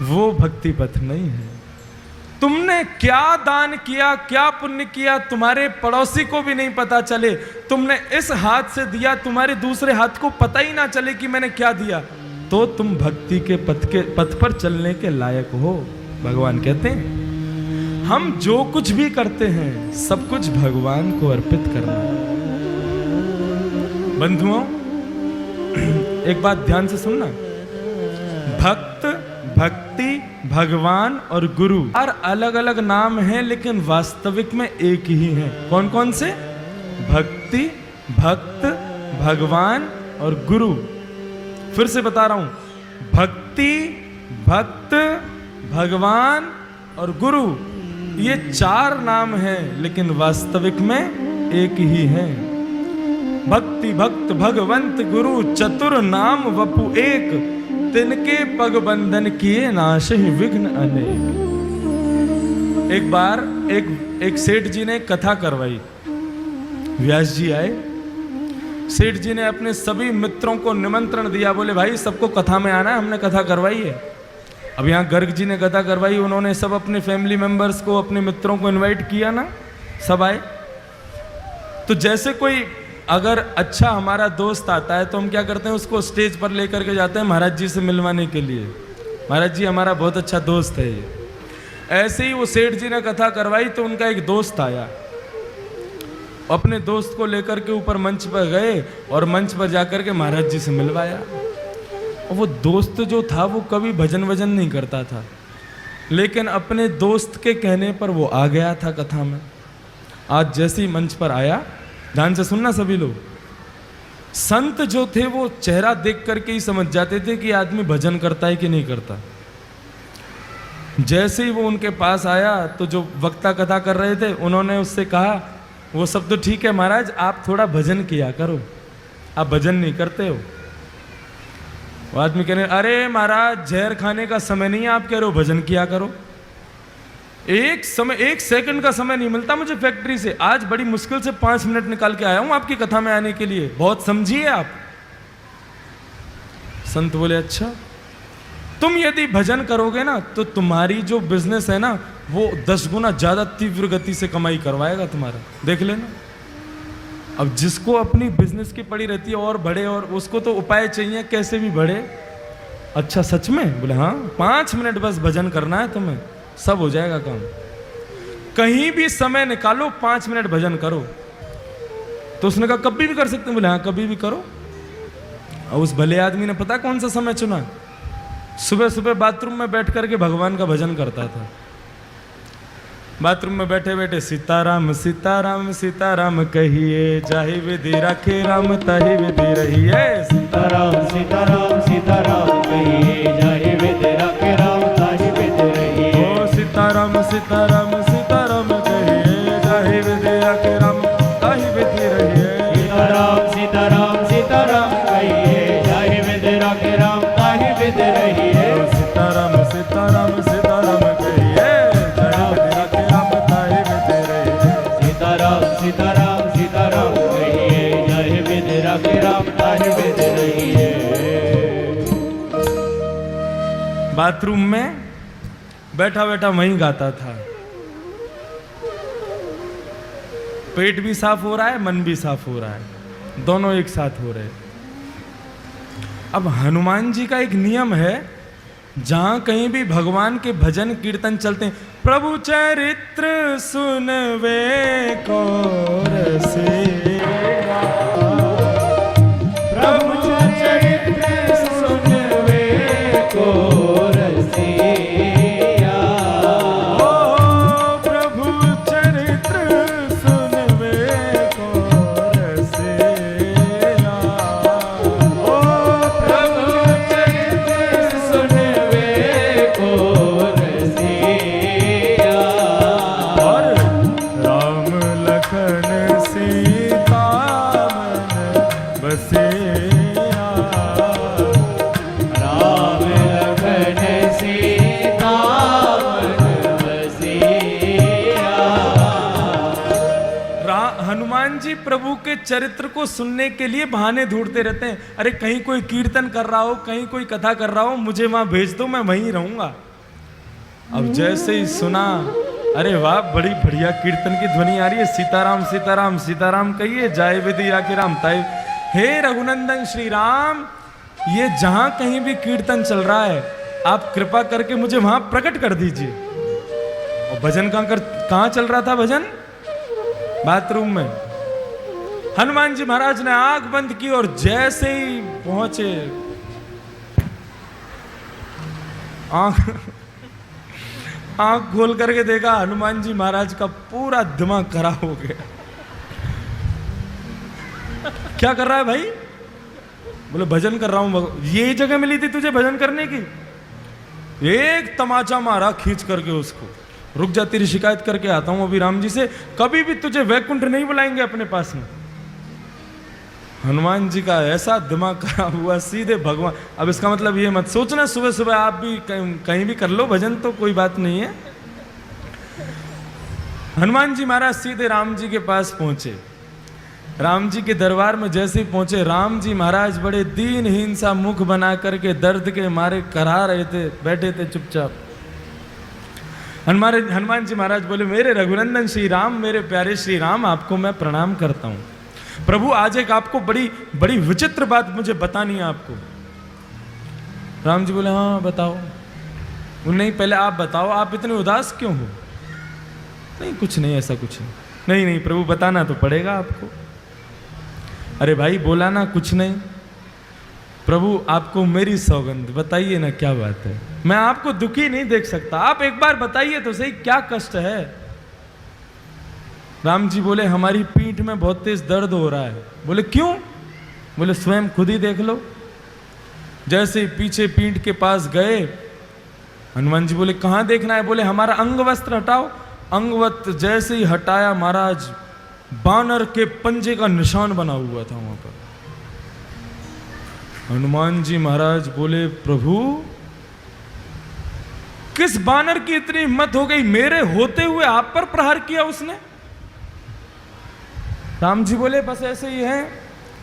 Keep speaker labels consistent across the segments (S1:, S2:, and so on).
S1: वो भक्ति पथ नहीं है। तुमने क्या दान किया, क्या पुण्य किया, तुम्हारे पड़ोसी को भी नहीं पता चले। तुमने इस हाथ से दिया, तुम्हारे दूसरे हाथ को पता ही ना चले कि मैंने क्या दिया, तो तुम भक्ति के पथ पर चलने के लायक हो। भगवान कहते हैं हम जो कुछ भी करते हैं सब कुछ भगवान को अर्पित करना है। बंधुओं, एक बात ध्यान से सुनना। भक्त, भक्ति, भगवान और गुरु हर अलग अलग नाम हैं, लेकिन वास्तविक में एक ही है। कौन कौन से? भक्ति, भक्त, भगवान और गुरु। फिर से बता रहा हूं, भक्ति, भक्त, भगवान और गुरु, ये चार नाम हैं, लेकिन वास्तविक में एक ही है। भक्ति, भक्त, भगवंत, गुरु, चतुर नाम वपु एक, तिनके पग बंधन किए नाशहि विघ्न अनेक। एक बार एक सेठ जी ने कथा करवाई। व्यास जी आए, सेठ जी ने अपने सभी मित्रों को निमंत्रण दिया, बोले भाई सबको कथा में आना है, हमने कथा करवाई है। अब यहाँ गर्ग जी ने कथा करवाई, उन्होंने सब अपने फैमिली मेंबर्स को, अपने मित्रों को इनवाइट किया ना, सब आए। तो जैसे कोई अगर अच्छा हमारा दोस्त आता है तो हम क्या करते हैं, उसको स्टेज पर लेकर के जाते हैं महाराज जी से मिलवाने के लिए। महाराज जी हमारा बहुत अच्छा दोस्त है ये। ऐसे ही वो सेठ जी ने कथा करवाई तो उनका एक दोस्त आया, अपने दोस्त को लेकर के ऊपर मंच पर गए और मंच पर जाकर के महाराज जी से मिलवाया। और वो दोस्त जो था वो कभी भजन वजन नहीं करता था, लेकिन अपने दोस्त के कहने पर वो आ गया था कथा में। आज जैसे ही मंच पर आया, ध्यान से सुनना सभी लोग, संत जो थे वो चेहरा देख करके ही समझ जाते थे कि आदमी भजन करता है कि नहीं करता। जैसे ही वो उनके पास आया तो जो वक्ता कथा कर रहे थे उन्होंने उससे कहा, वो सब तो ठीक है महाराज, आप थोड़ा भजन किया करो, आप भजन नहीं करते हो। वो आदमी कह रहे, अरे महाराज जहर खाने का समय नहीं है, आप कह रहे हो भजन किया करो। एक सेकंड का समय नहीं मिलता मुझे फैक्ट्री से, आज बड़ी मुश्किल से 5 मिनट निकाल के आया हूं आपकी कथा में आने के लिए, बहुत समझिए आप। संत बोले अच्छा, तुम यदि भजन करोगे ना तो तुम्हारी जो बिजनेस है ना वो 10 गुना ज्यादा तीव्र गति से कमाई करवाएगा तुम्हारा, देख लेना। अब जिसको अपनी बिजनेस की पड़ी रहती है और बढ़े, और उसको तो उपाय चाहिए कैसे भी बढ़े। अच्छा सच में? बोले हाँ, 5 मिनट बस भजन करना है तुम्हें, सब हो जाएगा काम। कहीं भी समय निकालो, 5 मिनट भजन करो। तो उसने कहा कभी भी कर सकते हैं? बोले हाँ कभी भी करो। और उस भले आदमी ने पता कौन सा समय चुना? सुबह सुबह बाथरूम में बैठ करके भगवान का भजन करता था। बाथरूम में बैठे बैठे सीताराम सीताराम सीताराम कहिए, जाहि विधि राखे राम ताहि विधि रहिए।
S2: सीताराम सीताराम सीताराम कहिए, जाहि विधि राखे राम ताहि विधि रहिए।
S1: ओ सीताराम सीताराम सीताराम कहिए, जाहि विधि राखे राम ताहि विधि रहिए।
S2: सीताराम सीताराम सीताराम कहिए, जाहि विधि राखे राम ताहि विधि रहिए।
S1: सीताराम सीताराम सीताराम कहिए,
S2: सीताराम सीताराम कहिए, जाहि विधि राखे राम ताहि विधि रहिए।
S1: बाथरूम में बैठा बैठा वहीं गाता था। पेट भी साफ हो रहा है, मन भी साफ हो रहा है, दोनों एक साथ हो रहे। अब हनुमान जी का एक नियम है, जहां कहीं भी भगवान के भजन कीर्तन चलते हैं, प्रभु चरित्र सुनवे को रसेरा,
S2: प्रभु चरित्र सुनवे को रसिया।
S1: ओ प्रभु चरित्र सुनवे को रसेरा।
S2: ओ प्रभु चरित्र सुनवे को रसिया।
S1: और राम लखन सीता मन बसेरा।
S2: राम लखन सीता मन बसिया।
S1: हनुमान जी प्रभु के चरित्र को सुनने के लिए बहाने ढूंढते रहते हैं। अरे कहीं कोई कीर्तन कर रहा हो, कहीं कोई कथा कर रहा हो, मुझे वहां भेज दो, मैं वहीं रहूंगा। अब जैसे ही सुना, अरे वाह, बड़ी बढ़िया कीर्तन की ध्वनि आ रही है, सीताराम सीताराम सीताराम कहिए, जाय विधि राखी राम ताई। हे रघुनंदन श्री राम, ये जहां कहीं भी कीर्तन चल रहा है, आप कृपा करके मुझे वहां प्रकट कर दीजिए। और भजन कहां चल रहा था भजन? बाथरूम में। हनुमान जी महाराज ने आंख बंद की और जैसे ही पहुंचे, आंख खोल करके देखा, हनुमान जी महाराज का पूरा दिमाग खराब हो गया। क्या कर रहा है भाई? बोले भजन कर रहा हूं। ये जगह मिली थी तुझे भजन करने की? एक तमाचा मारा खींच करके उसको, रुक जा तेरी शिकायत करके आता हूं अभी राम जी से, कभी भी तुझे वैकुंठ नहीं बुलाएंगे अपने पास में। हनुमान जी का ऐसा दिमाग खराब हुआ, सीधे भगवान। अब इसका मतलब ये मत सोचना सुबह सुबह आप भी कहीं भी कर लो भजन, तो कोई बात नहीं है। हनुमान जी महाराज सीधे राम जी के पास पहुंचे। राम जी के दरबार में जैसे ही पहुंचे, राम जी महाराज बड़े दीनहीन सा मुख बना करके दर्द के मारे करा रहे थे, बैठे थे चुपचाप। हनुमान जी महाराज बोले, मेरे रघुनंदन श्री राम, मेरे प्यारे श्री राम, आपको मैं प्रणाम करता हूं। प्रभु आज एक आपको बड़ी बड़ी विचित्र बात मुझे बतानी है आपको। राम जी बोले, हाँ बताओ। नहीं पहले आप बताओ, आप इतने उदास क्यों हो? नहीं कुछ नहीं, ऐसा कुछ नहीं। नहीं प्रभु बताना तो पड़ेगा आपको। अरे भाई बोला ना कुछ नहीं। प्रभु आपको मेरी सौगंध, बताइए ना क्या बात है। मैं आपको दुखी नहीं देख सकता, आप एक बार बताइए तो सही क्या कष्ट है। राम जी बोले, हमारी पीठ में बहुत तेज दर्द हो रहा है। बोले क्यों? बोले स्वयं खुद ही देख लो। जैसे ही पीछे पीठ के पास गए, हनुमान जी बोले कहां देखना है? बोले हमारा अंग वस्त्र हटाओ। अंग वस्त्र जैसे ही हटाया महाराज, बानर के पंजे का निशान बना हुआ था वहां पर। हनुमान जी महाराज बोले, प्रभु किस बानर की इतनी हिम्मत हो गई, मेरे होते हुए आप पर प्रहार किया उसने? राम जी बोले, बस ऐसे ही है,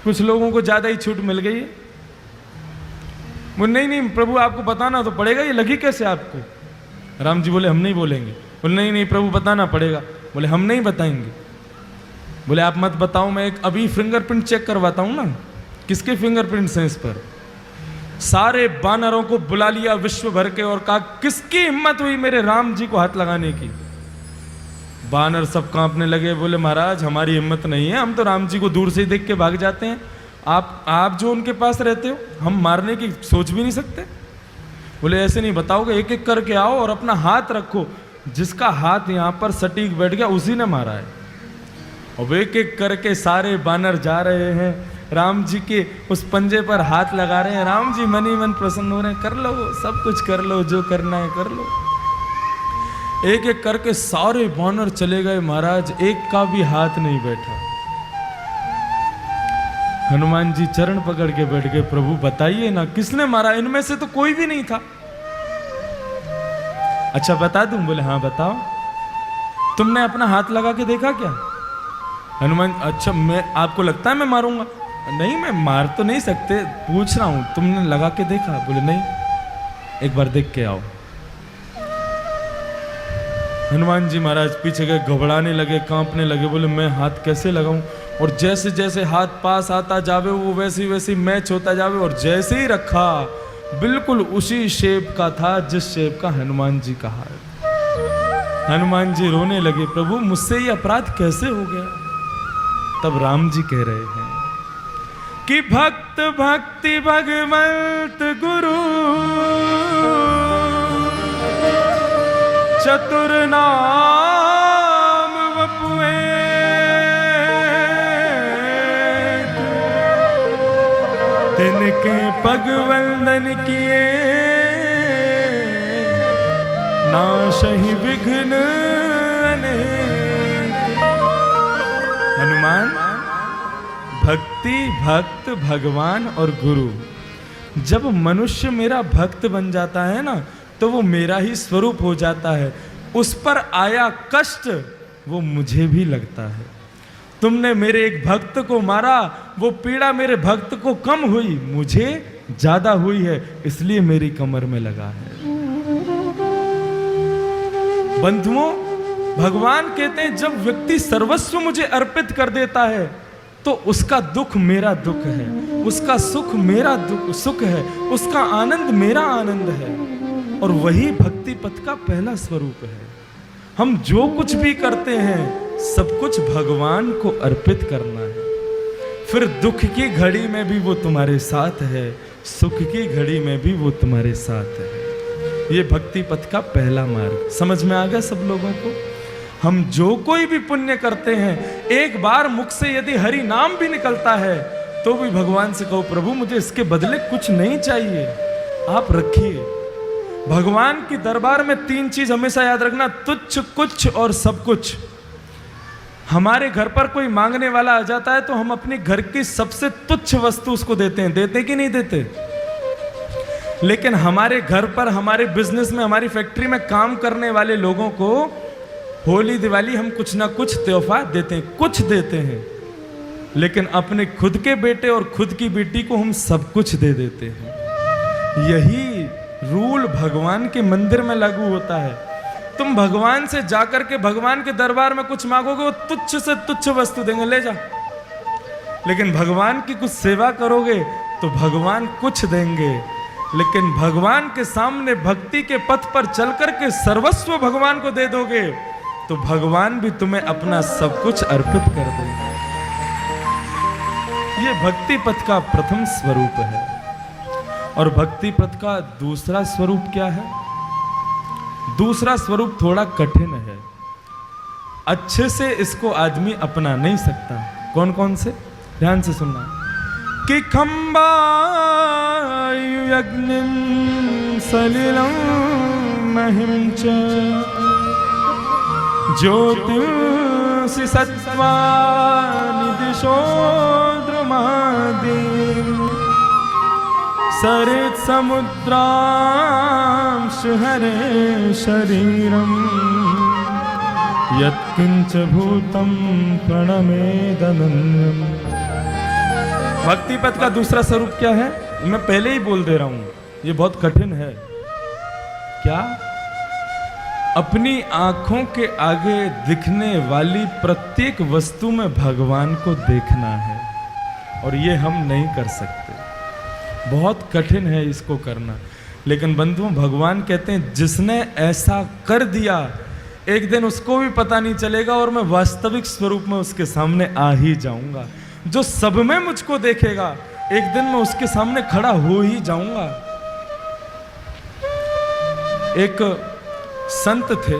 S1: कुछ लोगों को ज्यादा ही छूट मिल गई है। बोले नहीं प्रभु आपको बताना तो पड़ेगा, ये लगी कैसे आपको? राम जी बोले, हम नहीं बोलेंगे। बोले नहीं प्रभु बताना पड़ेगा। बोले हम नहीं बताएंगे। बोले आप मत बताओ, मैं एक अभी फिंगरप्रिंट चेक करवाता हूं ना। किसके फिंगरप्रिंट्स हैं इस पर? सारे बानरों को बुला लिया विश्व भर के और कहा, किसकी हिम्मत हुई मेरे राम जी को हाथ लगाने की? बानर सब कांपने लगे। बोले महाराज हमारी हिम्मत नहीं है, हम तो राम जी को दूर से ही देख के भाग जाते हैं। आप जो उनके पास रहते हो, हम मारने की सोच भी नहीं सकते। बोले ऐसे नहीं बताओगे, एक एक करके आओ और अपना हाथ रखो। जिसका हाथ यहां पर सटीक बैठ गया उसी ने मारा है। अब एक एक करके सारे बानर जा रहे हैं, राम जी के उस पंजे पर हाथ लगा रहे हैं। राम जी मन ही मन प्रसन्न हो रहे हैं, कर लो सब कुछ कर लो, जो करना है कर लो। एक एक करके सारे बानर चले गए महाराज, एक का भी हाथ नहीं बैठा। हनुमान जी चरण पकड़ के बैठ गए, प्रभु बताइए ना किसने मारा? इनमें से तो कोई भी नहीं था। अच्छा बता दूं? बोले हाँ बताओ। तुमने अपना हाथ लगा के देखा क्या? हनुमान, अच्छा मैं आपको लगता है मैं मारूंगा? नहीं मैं मार तो नहीं सकते, पूछ रहा हूं तुमने लगा के देखा? बोले नहीं। एक बार देख के आओ। हनुमान जी महाराज पीछे गए, घबराने लगे, कांपने लगे। बोले मैं हाथ कैसे लगाऊं? और जैसे जैसे हाथ पास आता जावे वो वैसे वैसे मैच होता जावे। और जैसे ही रखा बिल्कुल उसी शेप का था जिस शेप का हनुमान जी का हाथ। हनुमान जी रोने लगे, प्रभु मुझसे ये अपराध कैसे हो गया? तब राम जी कह रहे हैं कि भक्त भक्ति भगवंत गुरु, चतुर नाम वपुए, तिनके पग वंदन किए, नाशहि विघ्न अनेक। हनुमान भक्ति, भक्त, भगवान और गुरु, जब मनुष्य मेरा भक्त बन जाता है ना तो वो मेरा ही स्वरूप हो जाता है। उस पर आया कष्ट वो मुझे भी लगता है। तुमने मेरे एक भक्त को मारा, वो पीड़ा मेरे भक्त को कम हुई, मुझे ज्यादा हुई है, इसलिए मेरी कमर में लगा है। बंधुओं, भगवान कहते हैं जब व्यक्ति सर्वस्व मुझे अर्पित कर देता है तो उसका दुख मेरा दुख है, उसका सुख मेरा सुख है, उसका आनंद मेरा आनंद है। और वही भक्ति पथ का पहला स्वरूप है। हम जो कुछ भी करते हैं सब कुछ भगवान को अर्पित करना है। फिर दुख की घड़ी में भी वो तुम्हारे साथ है, सुख की घड़ी में भी वो तुम्हारे साथ है। ये भक्ति पथ का पहला मार्ग समझ में आ गया सब लोगों को। हम जो कोई भी पुण्य करते हैं, एक बार मुख से यदि हरि नाम भी निकलता है तो भी भगवान से कहो प्रभु मुझे इसके बदले कुछ नहीं चाहिए, आप रखिए। भगवान की दरबार में तीन चीज हमेशा याद रखना, तुच्छ, कुछ और सब कुछ। हमारे घर पर कोई मांगने वाला आ जाता है तो हम अपने घर की सबसे तुच्छ वस्तु उसको देते हैं, देते कि नहीं देते? लेकिन हमारे घर पर, हमारे बिजनेस में, हमारी फैक्ट्री में काम करने वाले लोगों को होली दिवाली हम कुछ ना कुछ तोहफा देते हैं, कुछ देते हैं। लेकिन अपने खुद के बेटे और खुद की बेटी को हम सब कुछ दे देते हैं। यही रूल भगवान के मंदिर में लागू होता है। तुम भगवान से जाकर के भगवान के दरबार में कुछ मांगोगे, वो तुच्छ से तुच्छ वस्तु देंगे, ले जा। लेकिन भगवान की कुछ सेवा करोगे तो भगवान कुछ देंगे। लेकिन भगवान के सामने भक्ति के पथ पर चलकर के सर्वस्व भगवान को दे दोगे तो भगवान भी तुम्हें अपना सब कुछ अर्पित कर देंगे। ये भक्ति पथ का प्रथम स्वरूप है। और भक्ति पथ का दूसरा स्वरूप क्या है? दूसरा स्वरूप थोड़ा कठिन है, अच्छे से इसको आदमी अपना नहीं सकता। कौन कौन से? ध्यान से सुनना। कि खंबा यज्ञं सलिलं महिं च ज्योतिषि सत्त्वानि दिशो द्रुमादीन् सरित् समुद्रांश हरे शरीरम् यत्किंच भूतं प्रणमेदनन्यम्। भक्ति पथ का दूसरा स्वरूप क्या है? मैं पहले ही बोल दे रहा हूं, ये बहुत कठिन है। क्या? अपनी आंखों के आगे दिखने वाली प्रत्येक वस्तु में भगवान को देखना है, और ये हम नहीं कर सकते। बहुत कठिन है इसको करना। लेकिन बंधुओं, भगवान कहते हैं जिसने ऐसा कर दिया एक दिन उसको भी पता नहीं चलेगा और मैं वास्तविक स्वरूप में उसके सामने आ ही जाऊंगा। जो सब में मुझको देखेगा एक दिन मैं उसके सामने खड़ा हो ही जाऊंगा। एक संत थे,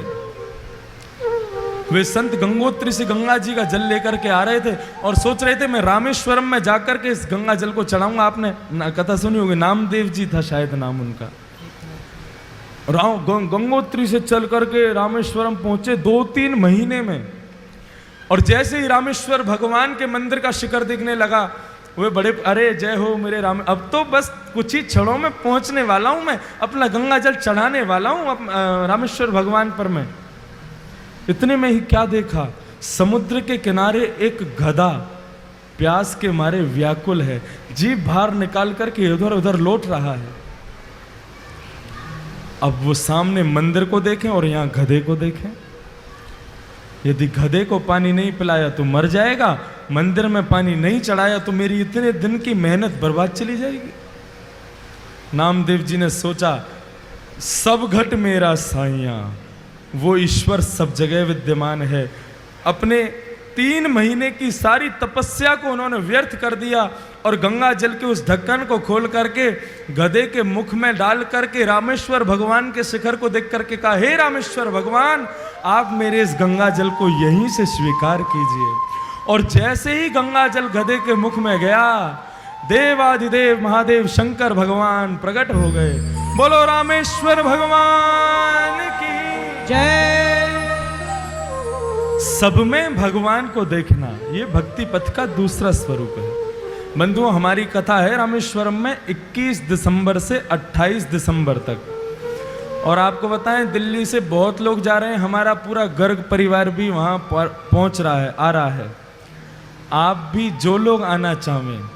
S1: वे संत गंगोत्री से गंगा जी का जल लेकर के आ रहे थे और सोच रहे थे मैं रामेश्वरम में जाकर के इस गंगा जल को चढ़ाऊंगा। आपने कथा सुनी होगी, नामदेव जी था शायद नाम उनका। गंगोत्री से चल करके रामेश्वरम पहुंचे 2-3 महीने में। और जैसे ही रामेश्वर भगवान के मंदिर का शिखर दिखने लगा, वे बड़े, अरे जय हो मेरे राम, अब तो बस कुछ ही क्षणों में पहुंचने वाला हूं, मैं अपना गंगा जल चढ़ाने वाला हूं रामेश्वर भगवान पर। मैं इतने में ही क्या देखा, समुद्र के किनारे एक गधा प्यास के मारे व्याकुल है, जीभ बाहर निकाल करके उधर उधर लौट रहा है। अब वो सामने मंदिर को देखें और यहां गधे को देखें। यदि गधे को पानी नहीं पिलाया तो मर जाएगा, मंदिर में पानी नहीं चढ़ाया तो मेरी इतने दिन की मेहनत बर्बाद चली जाएगी। नामदेव जी ने सोचा, सब घट मेरा साइया, वो ईश्वर सब जगह विद्यमान है। अपने 3 महीने की सारी तपस्या को उन्होंने व्यर्थ कर दिया और गंगा जल के उस ढक्कन को खोल करके गधे के मुख में डाल करके रामेश्वर भगवान के शिखर को देख करके कहा, हे रामेश्वर भगवान, आप मेरे इस गंगा जल को यहीं से स्वीकार कीजिए। और जैसे ही गंगा जल गधे के मुख में गया, देवाधिदेव महादेव शंकर भगवान प्रकट हो गए। बोलो रामेश्वर भगवान की
S2: जय।
S1: सब में भगवान को देखना, ये भक्ति पथ का दूसरा स्वरूप है। बंधुओं, हमारी कथा है रामेश्वरम में 21 दिसंबर से 28 दिसंबर तक। और आपको बताएं, दिल्ली से बहुत लोग जा रहे हैं, हमारा पूरा गर्ग परिवार भी वहां पहुंच रहा है, आ रहा है। आप भी जो लोग आना चाहें,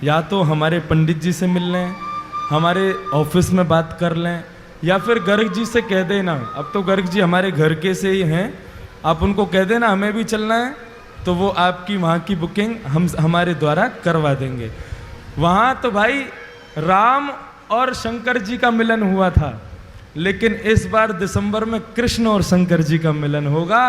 S1: या तो हमारे पंडित जी से मिल लें, हमारे ऑफिस में बात कर लें, या फिर गर्ग जी से कह देना, अब तो गर्ग जी हमारे घर के से ही हैं, आप उनको कह देना हमें भी चलना है, तो वो आपकी वहाँ की बुकिंग हम हमारे द्वारा करवा देंगे। वहाँ तो भाई राम और शंकर जी का मिलन हुआ था, लेकिन इस बार दिसंबर में कृष्ण और शंकर जी का मिलन होगा